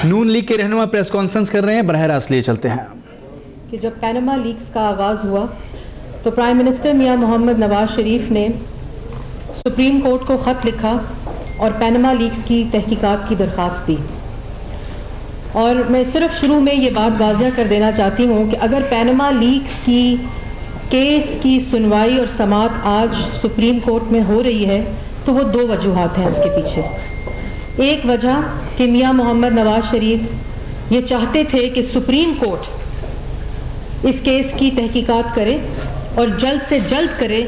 نون league کے رہنما press conference کر رہے ہیں، براہ راست لیے چلتے ہیں کہ جب پینما لیکس کا آغاز ہوا تو پرائم منسٹر میاں محمد نواز شریف نے سپریم کورٹ کو خط لکھا اور پینما لیکس کی تحقیقات کی درخواست دی. اور میں صرف شروع میں یہ بات واضح کر دینا چاہتی ہوں کہ اگر پینما لیکس کی کیس کی سنوائی اور سماعت آج سپریم کورٹ میں ہو رہی ہے تو وہ دو وجوہات ہیں اس کے پیچھے. ایک وجہ کہ میاں محمد نواز شریف یہ چاہتے تھے کہ سپریم کورٹ اس کیس کی تحقیقات کرے اور جلد سے جلد کرے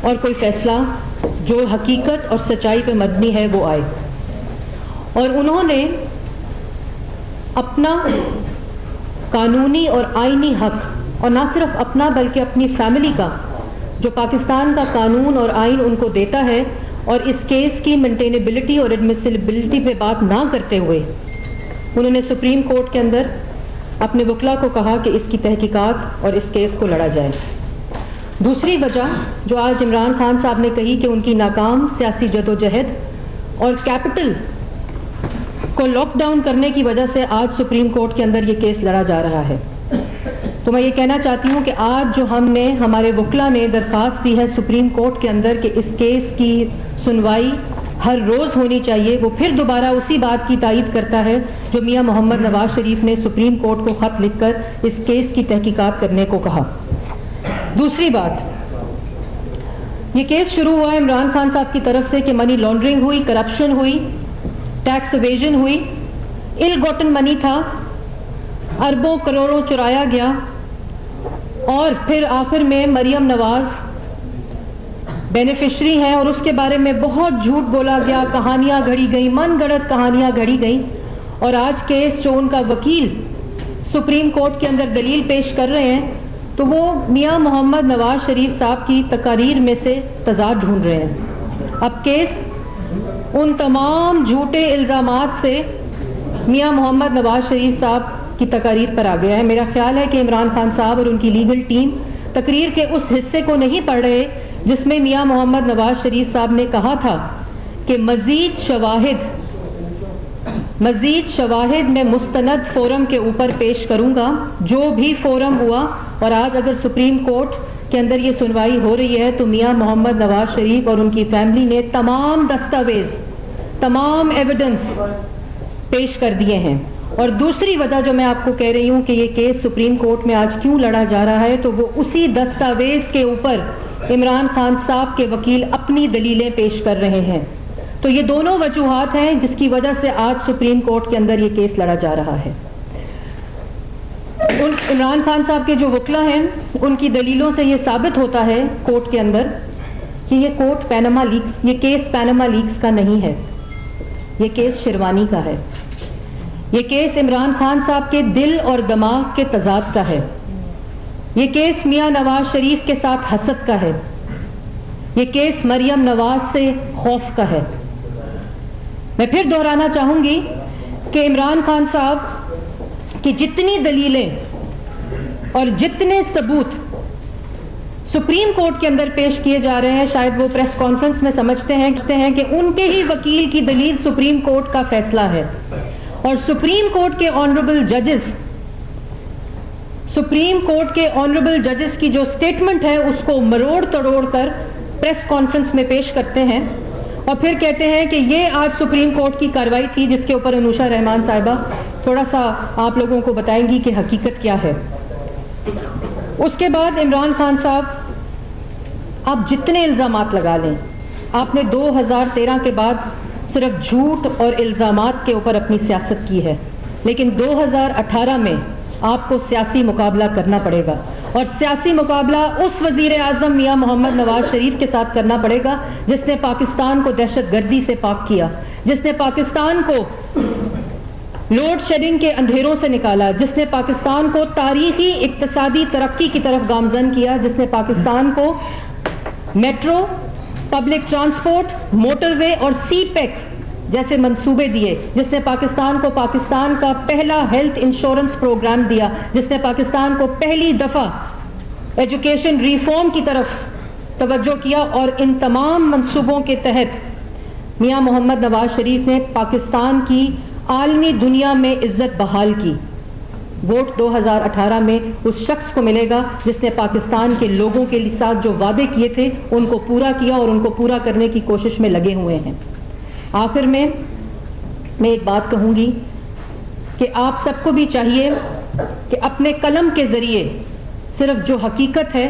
اور کوئی فیصلہ جو حقیقت اور سچائی پہ مبنی ہے وہ آئے. اور انہوں نے اپنا قانونی اور آئینی حق، اور نہ صرف اپنا بلکہ اپنی فیملی کا، جو پاکستان کا قانون اور آئین ان کو دیتا ہے، اور اس کیس کی مینٹینیبلٹی اور ایڈمیسیبلٹی پہ بات نہ کرتے ہوئے انہوں نے سپریم کورٹ کے اندر اپنے وکلا کو کہا کہ اس کی تحقیقات اور اس کیس کو لڑا جائے. دوسری وجہ جو آج عمران خان صاحب نے کہی کہ ان کی ناکام سیاسی جدوجہد اور کیپٹل کو لاک ڈاؤن کرنے کی وجہ سے آج سپریم کورٹ کے اندر یہ کیس لڑا جا رہا ہے. تو میں یہ کہنا چاہتی ہوں کہ آج جو ہمارے وکلا نے درخواست دی ہے سپریم کورٹ کے اندر کہ اس کیس کی سنوائی ہر روز ہونی چاہیے، وہ پھر دوبارہ اسی بات کی تائید کرتا ہے جو میاں محمد نواز شریف نے سپریم کورٹ کو خط لکھ کر اس کیس کی تحقیقات کرنے کو کہا. دوسری بات، یہ کیس شروع ہوا ہے عمران خان صاحب کی طرف سے کہ منی لانڈرنگ ہوئی، کرپشن ہوئی، ٹیکس ایویژن ہوئی، ال گوٹن منی تھا، اربوں کروڑوں چرایا گیا، اور پھر آخر میں مریم نواز بینیفیشری ہیں اور اس کے بارے میں بہت جھوٹ بولا گیا، کہانیاں گھڑی گئیں، من گڑت کہانیاں گھڑی گئیں. اور آج کیس جو ان کا وکیل سپریم کورٹ کے اندر دلیل پیش کر رہے ہیں تو وہ میاں محمد نواز شریف صاحب کی تقاریر میں سے تضاد ڈھونڈ رہے ہیں. اب کیس ان تمام جھوٹے الزامات سے میاں محمد نواز شریف صاحب کی تقاریر پر آ گیا ہے. میرا خیال ہے کہ عمران خان صاحب اور ان کی لیگل ٹیم تقریر کے اس حصے کو نہیں پڑھ رہے جس میں میاں محمد نواز شریف صاحب نے کہا تھا کہ مزید شواہد میں مستند فورم کے اوپر پیش کروں گا، جو بھی فورم ہوا. اور آج اگر سپریم کورٹ کے اندر یہ سنوائی ہو رہی ہے تو میاں محمد نواز شریف اور ان کی فیملی نے تمام دستاویز، تمام ایویڈنس پیش کر دیے ہیں. اور دوسری وجہ جو میں آپ کو کہہ رہی ہوں کہ یہ کیس سپریم کورٹ میں آج کیوں لڑا جا رہا ہے تو وہ اسی دستاویز کے اوپر عمران خان صاحب کے وکیل اپنی دلیلیں پیش کر رہے ہیں. تو یہ دونوں وجوہات ہیں جس کی وجہ سے آج سپریم کورٹ کے اندر یہ کیس لڑا جا رہا ہے. عمران خان صاحب کے جو وکلا ہیں ان کی دلیلوں سے یہ ثابت ہوتا ہے کورٹ کے اندر کہ یہ کیس پینما لیکس کا نہیں ہے، یہ کیس شیروانی کا ہے. یہ کیس عمران خان صاحب کے دل اور دماغ کے تضاد کا ہے. یہ کیس میاں نواز شریف کے ساتھ حسد کا ہے. یہ کیس مریم نواز سے خوف کا ہے. میں پھر دہرانا چاہوں گی کہ عمران خان صاحب کی جتنی دلیلیں اور جتنے ثبوت سپریم کورٹ کے اندر پیش کیے جا رہے ہیں، شاید وہ پریس کانفرنس میں سمجھتے ہیں کہ ان کے ہی وکیل کی دلیل سپریم کورٹ کا فیصلہ ہے. اور سپریم کورٹ کے آنریبل ججز کی جو سٹیٹمنٹ ہے اس کو مروڑ توڑ کر پریس کانفرنس میں پیش کرتے ہیں اور پھر کہتے ہیں کہ یہ آج سپریم کورٹ کی کارروائی تھی جس کے اوپر انوشا رحمان صاحبہ تھوڑا سا آپ لوگوں کو بتائیں گی کہ حقیقت کیا ہے. اس کے بعد عمران خان صاحب، آپ جتنے الزامات لگا لیں، آپ نے 2013 کے بعد صرف جھوٹ اور الزامات کے اوپر اپنی سیاست کی ہے، لیکن 2018 میں آپ کو سیاسی مقابلہ کرنا پڑے گا. اور سیاسی مقابلہ اس وزیر اعظم میاں محمد نواز شریف کے ساتھ کرنا پڑے گا جس نے پاکستان کو دہشت گردی سے پاک کیا، جس نے پاکستان کو لوڈ شیڈنگ کے اندھیروں سے نکالا، جس نے پاکستان کو تاریخی اقتصادی ترقی کی طرف گامزن کیا، جس نے پاکستان کو میٹرو، پبلک ٹرانسپورٹ، موٹر وے اور سی پیک جیسے منصوبے دیے، جس نے پاکستان کو پاکستان کا پہلا ہیلتھ انشورنس پروگرام دیا، جس نے پاکستان کو پہلی دفعہ ایجوکیشن ریفارم کی طرف توجہ کیا. اور ان تمام منصوبوں کے تحت میاں محمد نواز شریف نے پاکستان کی عالمی دنیا میں عزت بحال کی، ووٹ 2018 میں اس شخص کو ملے گا جس نے پاکستان کے لوگوں کے ساتھ جو وعدے کیے تھے ان کو پورا کیا اور ان کو پورا کرنے کی کوشش میں لگے ہوئے ہیں۔ آخر میں ایک بات کہوں گی کہ آپ سب کو بھی چاہیے کہ اپنے قلم کے ذریعے صرف جو حقیقت ہے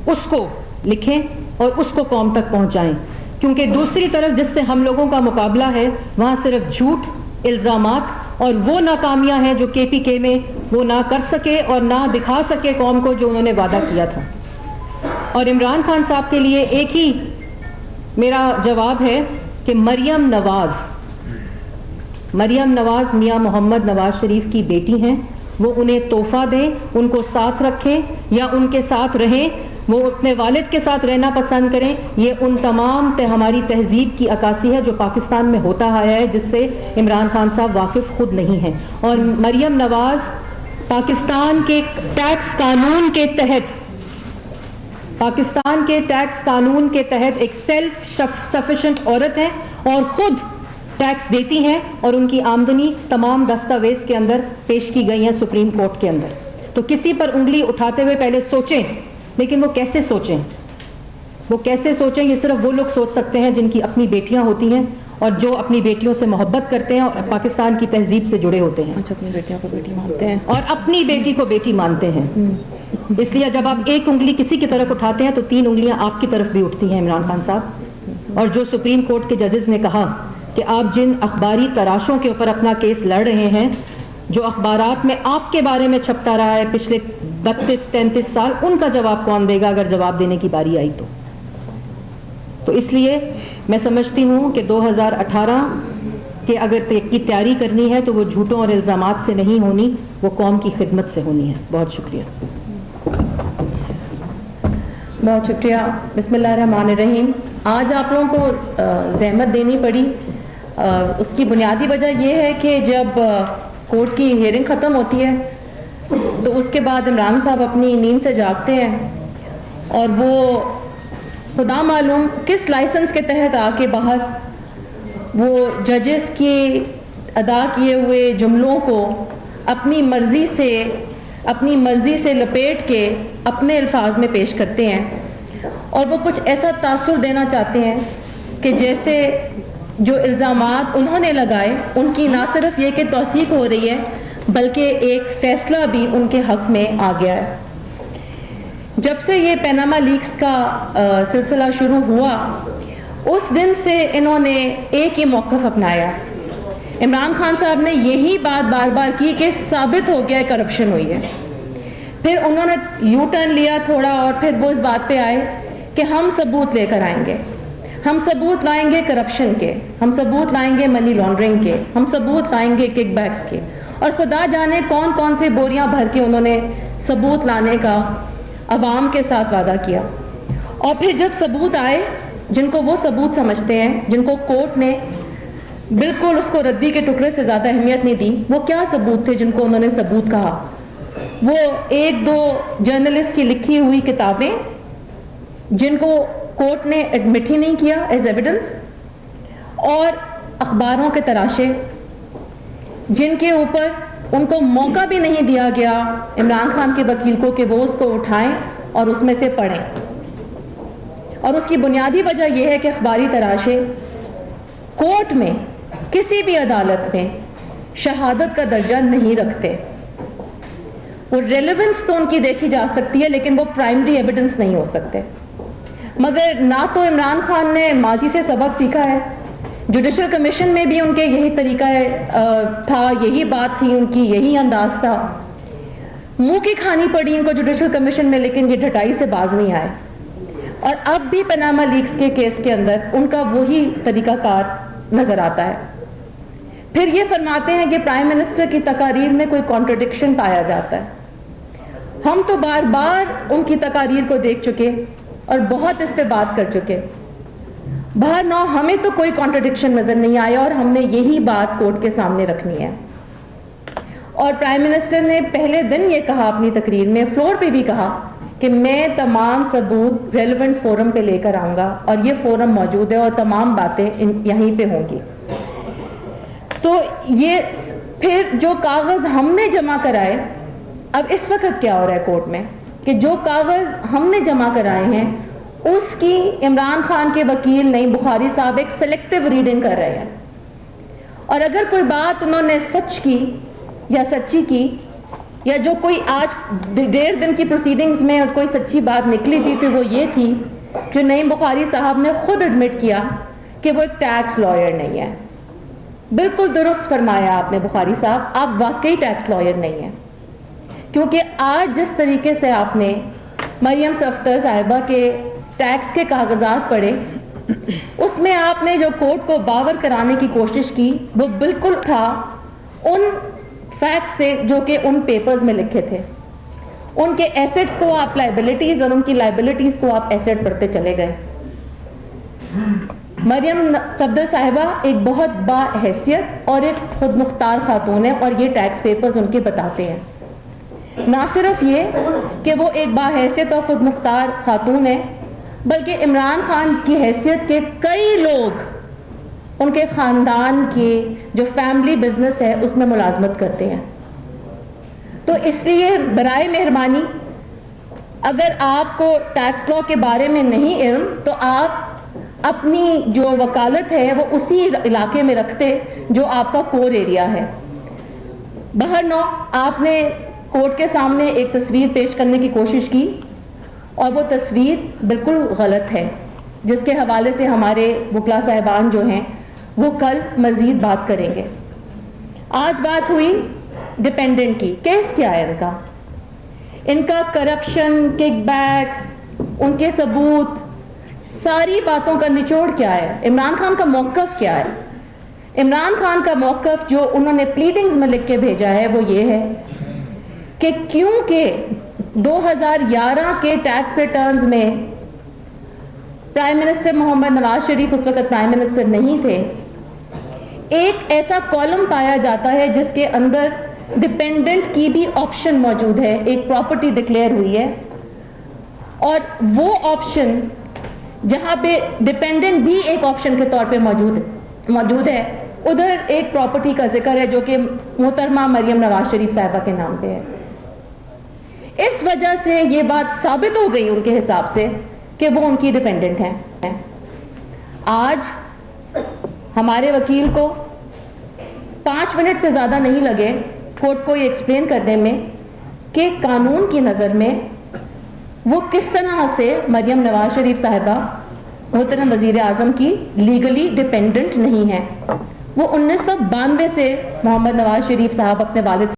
اس کو لکھیں اور اس کو قوم تک پہنچائیں، کیونکہ دوسری طرف جس سے ہم لوگوں کا مقابلہ ہے وہاں صرف جھوٹ، الزامات اور وہ ناکامیاں ہیں جو KPK میں وہ نہ کر سکے اور نہ دکھا سکے قوم کو جو انہوں نے وعدہ کیا تھا۔ اور عمران خان صاحب کے لیے ایک ہی میرا جواب ہے کہ مریم نواز میاں محمد نواز شریف کی بیٹی ہیں، وہ انہیں تحفہ دیں، ان کو ساتھ رکھیں یا ان کے ساتھ رہیں، وہ اپنے والد کے ساتھ رہنا پسند کریں، یہ ان تمام ہماری تہذیب کی عکاسی ہے جو پاکستان میں ہوتا آیا ہے، جس سے عمران خان صاحب واقف خود نہیں ہیں۔ اور مریم نواز پاکستان کے ٹیکس قانون کے تحت ایک سیلف سفیشینٹ عورت ہے اور خود ٹیکس دیتی ہیں، اور ان کی آمدنی تمام دستاویز کے اندر پیش کی گئی ہیں سپریم کورٹ کے اندر۔ تو کسی پر انگلی اٹھاتے ہوئے پہلے سوچیں، لیکن وہ کیسے سوچیں یہ صرف وہ لوگ سوچ سکتے ہیں جن کی اپنی بیٹیاں ہوتی ہیں اور جو اپنی بیٹیوں سے محبت کرتے ہیں اور پاکستان کی تہذیب سے جڑے ہوتے ہیں، اپنی بیٹیوں کو بیٹی مانتے ہیں اور اپنی بیٹی کو بیٹی مانتے ہیں۔ اس لیے جب آپ ایک انگلی کسی کی طرف اٹھاتے ہیں تو 3 انگلیاں آپ کی طرف بھی اٹھتی ہیں عمران خان صاحب۔ اور جو سپریم کورٹ کے ججز نے کہا کہ آپ جن اخباری تراشوں کے اوپر اپنا کیس لڑ رہے ہیں، جو اخبارات میں آپ کے بارے میں چھپتا رہا ہے پچھلے 32-33 سال، ان کا جواب کون دے گا اگر جواب دینے کی باری آئی تو اس لیے میں سمجھتی ہوں کہ 2018 کے اگر کی تیاری کرنی ہے تو وہ جھوٹوں اور الزامات سے نہیں ہونی، وہ قوم کی خدمت سے ہونی ہے۔ بہت شکریہ۔ بہت شکریہ۔ بسم اللہ الرحمن الرحیم۔ آج آپ لوگوں کو زحمت دینی پڑی، اس کی بنیادی وجہ یہ ہے کہ جب کورٹ کی ہیئرنگ ختم ہوتی ہے تو اس کے بعد عمران صاحب اپنی نیند سے جاگتے ہیں اور وہ خدا معلوم کس لائسنس کے تحت آ کے باہر وہ ججز کی ادا کیے ہوئے جملوں کو اپنی مرضی سے لپیٹ کے اپنے الفاظ میں پیش کرتے ہیں، اور وہ کچھ ایسا تاثر دینا چاہتے ہیں کہ جیسے جو الزامات انہوں نے لگائے ان کی نہ صرف یہ کہ توثیق ہو رہی ہے بلکہ ایک فیصلہ بھی ان کے حق میں آ گیا ہے۔ جب سے یہ پیناما لیکس کا سلسلہ شروع ہوا اس دن سے انہوں نے ایک ہی موقف اپنایا۔ عمران خان صاحب نے یہی بات بار بار کی کہ ثابت ہو گیا ہے کرپشن ہوئی ہے۔ پھر انہوں نے یو ٹرن لیا تھوڑا اور پھر وہ اس بات پہ آئے کہ ہم ثبوت لے کر آئیں گے، ہم ثبوت لائیں گے کرپشن کے، ہم ثبوت لائیں گے منی لانڈرنگ کے، ہم ثبوت لائیں گے کک بیکس کے، اور خدا جانے کون کون سے بوریاں بھر کے انہوں نے ثبوت لانے کا عوام کے ساتھ وعدہ کیا۔ اور پھر جب ثبوت آئے جن کو وہ ثبوت سمجھتے ہیں، جن کو کورٹ نے بالکل اس کو ردی کے ٹکڑے سے زیادہ اہمیت نہیں دی، وہ کیا ثبوت تھے جن کو انہوں نے ثبوت کہا؟ وہ 1-2 جرنلسٹ کی لکھی ہوئی کتابیں جن کو کورٹ نے ایڈمٹ ہی نہیں کیا ایز ایویڈنس، اور اخباروں کے تراشے جن کے اوپر ان کو موقع بھی نہیں دیا گیا عمران خان کے وکیل کو کہ وہ اس کو اٹھائیں اور اس میں سے پڑھیں۔ اور اس کی بنیادی وجہ یہ ہے کہ اخباری تراشے کورٹ میں کسی بھی عدالت میں شہادت کا درجہ نہیں رکھتے۔ وہ ریلیونس تو ان کی دیکھی جا سکتی ہے لیکن وہ پرائمری ایویڈنس نہیں ہو سکتے۔ مگر نہ تو عمران خان نے ماضی سے سبق سیکھا ہے، جوڈیشل کمیشن میں بھی ان کے یہی طریقہ تھا، یہی بات تھی ان کی، یہی انداز تھا، منہ کی کھانی پڑی ان کو جوڈیشل کمیشن میں، لیکن یہ ڈھٹائی سے باز نہیں آئے۔ اور اب بھی پیناما لیکس کے کیس کے اندر ان کا وہی طریقہ کار نظر آتا ہے۔ پھر یہ فرماتے ہیں کہ پرائم منسٹر کی تقاریر میں کوئی کانٹرڈکشن پایا جاتا ہے۔ ہم تو بار بار ان کی تقاریر کو دیکھ چکے اور بہت اس پہ بات کر چکے، بہرنو ہمیں تو کوئی کانٹرڈکشن نظر نہیں آیا اور ہم نے یہی بات کورٹ کے سامنے رکھنی ہے۔ اور پرائم منسٹر نے پہلے دن یہ کہا اپنی تقریر میں، فلور پہ بھی کہا کہ میں تمام ثبوت ریلیونٹ فورم پہ لے کر آؤں گا، اور یہ فورم موجود ہے اور تمام باتیں یہیں پہ ہوں گی۔ تو یہ پھر جو کاغذ ہم نے جمع کرائے، اب اس وقت کیا ہو رہا ہے کورٹ میں کہ جو کاغذ ہم نے جمع کرائے ہیں اس کی عمران خان کے وکیل نعیم بخاری صاحب ایک سلیکٹیو ریڈنگ کر رہے ہیں، اور اگر کوئی بات انہوں نے سچ کی یا سچی کی، یا جو کوئی آج 1.5 دن کی پروسیڈنگز میں کوئی سچی بات نکلی بھی تھی، وہ یہ تھی جو نعیم بخاری صاحب نے خود ایڈمٹ کیا کہ وہ ایک ٹیکس لائر نہیں ہے۔ بالکل درست فرمایا آپ نے بخاری صاحب، آپ واقعی ٹیکس لائر نہیں ہیں، کیونکہ آج جس طریقے سے آپ نے مریم صفدر صاحبہ کے ٹیکس کے کاغذات پڑھے، اس میں آپ نے جو کورٹ کو باور کرانے کی کوشش کی وہ بالکل تھا ان فیکٹ سے جو کہ ان پیپرز میں لکھے تھے۔ ان کے ایسٹس کو آپ لائبلٹیز اور ان کی لائبلٹیز کو آپ ایسٹ پڑھتے چلے گئے۔ مریم صفدر صاحبہ ایک بہت با حیثیت اور ایک خود مختار خاتون ہے، اور یہ ٹیکس پیپرز ان کے بتاتے ہیں۔ نہ صرف یہ کہ وہ ایک با حیثیت اور خود مختار خاتون ہے، بلکہ عمران خان کی حیثیت کے کئی لوگ ان کے خاندان کے جو فیملی بزنس ہے اس میں ملازمت کرتے ہیں۔ تو اس لیے برائے مہربانی اگر آپ کو ٹیکس لا کے بارے میں نہیں علم تو آپ اپنی جو وکالت ہے وہ اسی علاقے میں رکھتے جو آپ کا کور ایریا ہے۔ بہرنو آپ نے کورٹ کے سامنے ایک تصویر پیش کرنے کی کوشش کی، اور وہ تصویر بالکل غلط ہے، جس کے حوالے سے ہمارے وکلا صاحبان جو ہیں وہ کل مزید بات کریں گے۔ آج بات ہوئی ڈیپینڈنٹ کی، کیس کیا ہے ان کا کرپشن، کک بیکس، ان کے ثبوت، ساری باتوں کا نچوڑ کیا ہے، عمران خان کا موقف کیا ہے۔ عمران خان کا موقف جو انہوں نے پلیڈنگز میں لکھ کے بھیجا ہے وہ یہ ہے کہ کیونکہ 2011 کے ٹیکس ریٹرنز میں پرائم منسٹر محمد نواز شریف اس وقت پرائم منسٹر نہیں تھے، ایک ایسا کالم پایا جاتا ہے جس کے اندر ڈیپینڈنٹ کی بھی آپشن موجود ہے، ایک پراپرٹی ڈکلیئر ہوئی ہے، اور وہ آپشن جہاں پہ ڈیپینڈنٹ بھی ایک آپشن کے طور پہ موجود ہے، ادھر ایک پراپرٹی کا ذکر ہے جو کہ محترمہ مریم نواز شریف صاحبہ کے نام پہ ہے۔ اس وجہ سے یہ بات ثابت ہو گئی ان کے حساب سے کہ وہ ان کی ڈیپینڈنٹ ہیں۔ آج ہمارے وکیل کو 5 منٹ سے زیادہ نہیں لگے کورٹ کو یہ ایکسپلین کرنے میں کہ قانون کی نظر میں وہ کس طرح سے مریم نواز شریف صاحبہ محترم وزیر اعظم کی لیگلی ڈیپینڈنٹ نہیں ہے۔ وہ 1992 سے محمد نواز شریف صاحب اپنے والد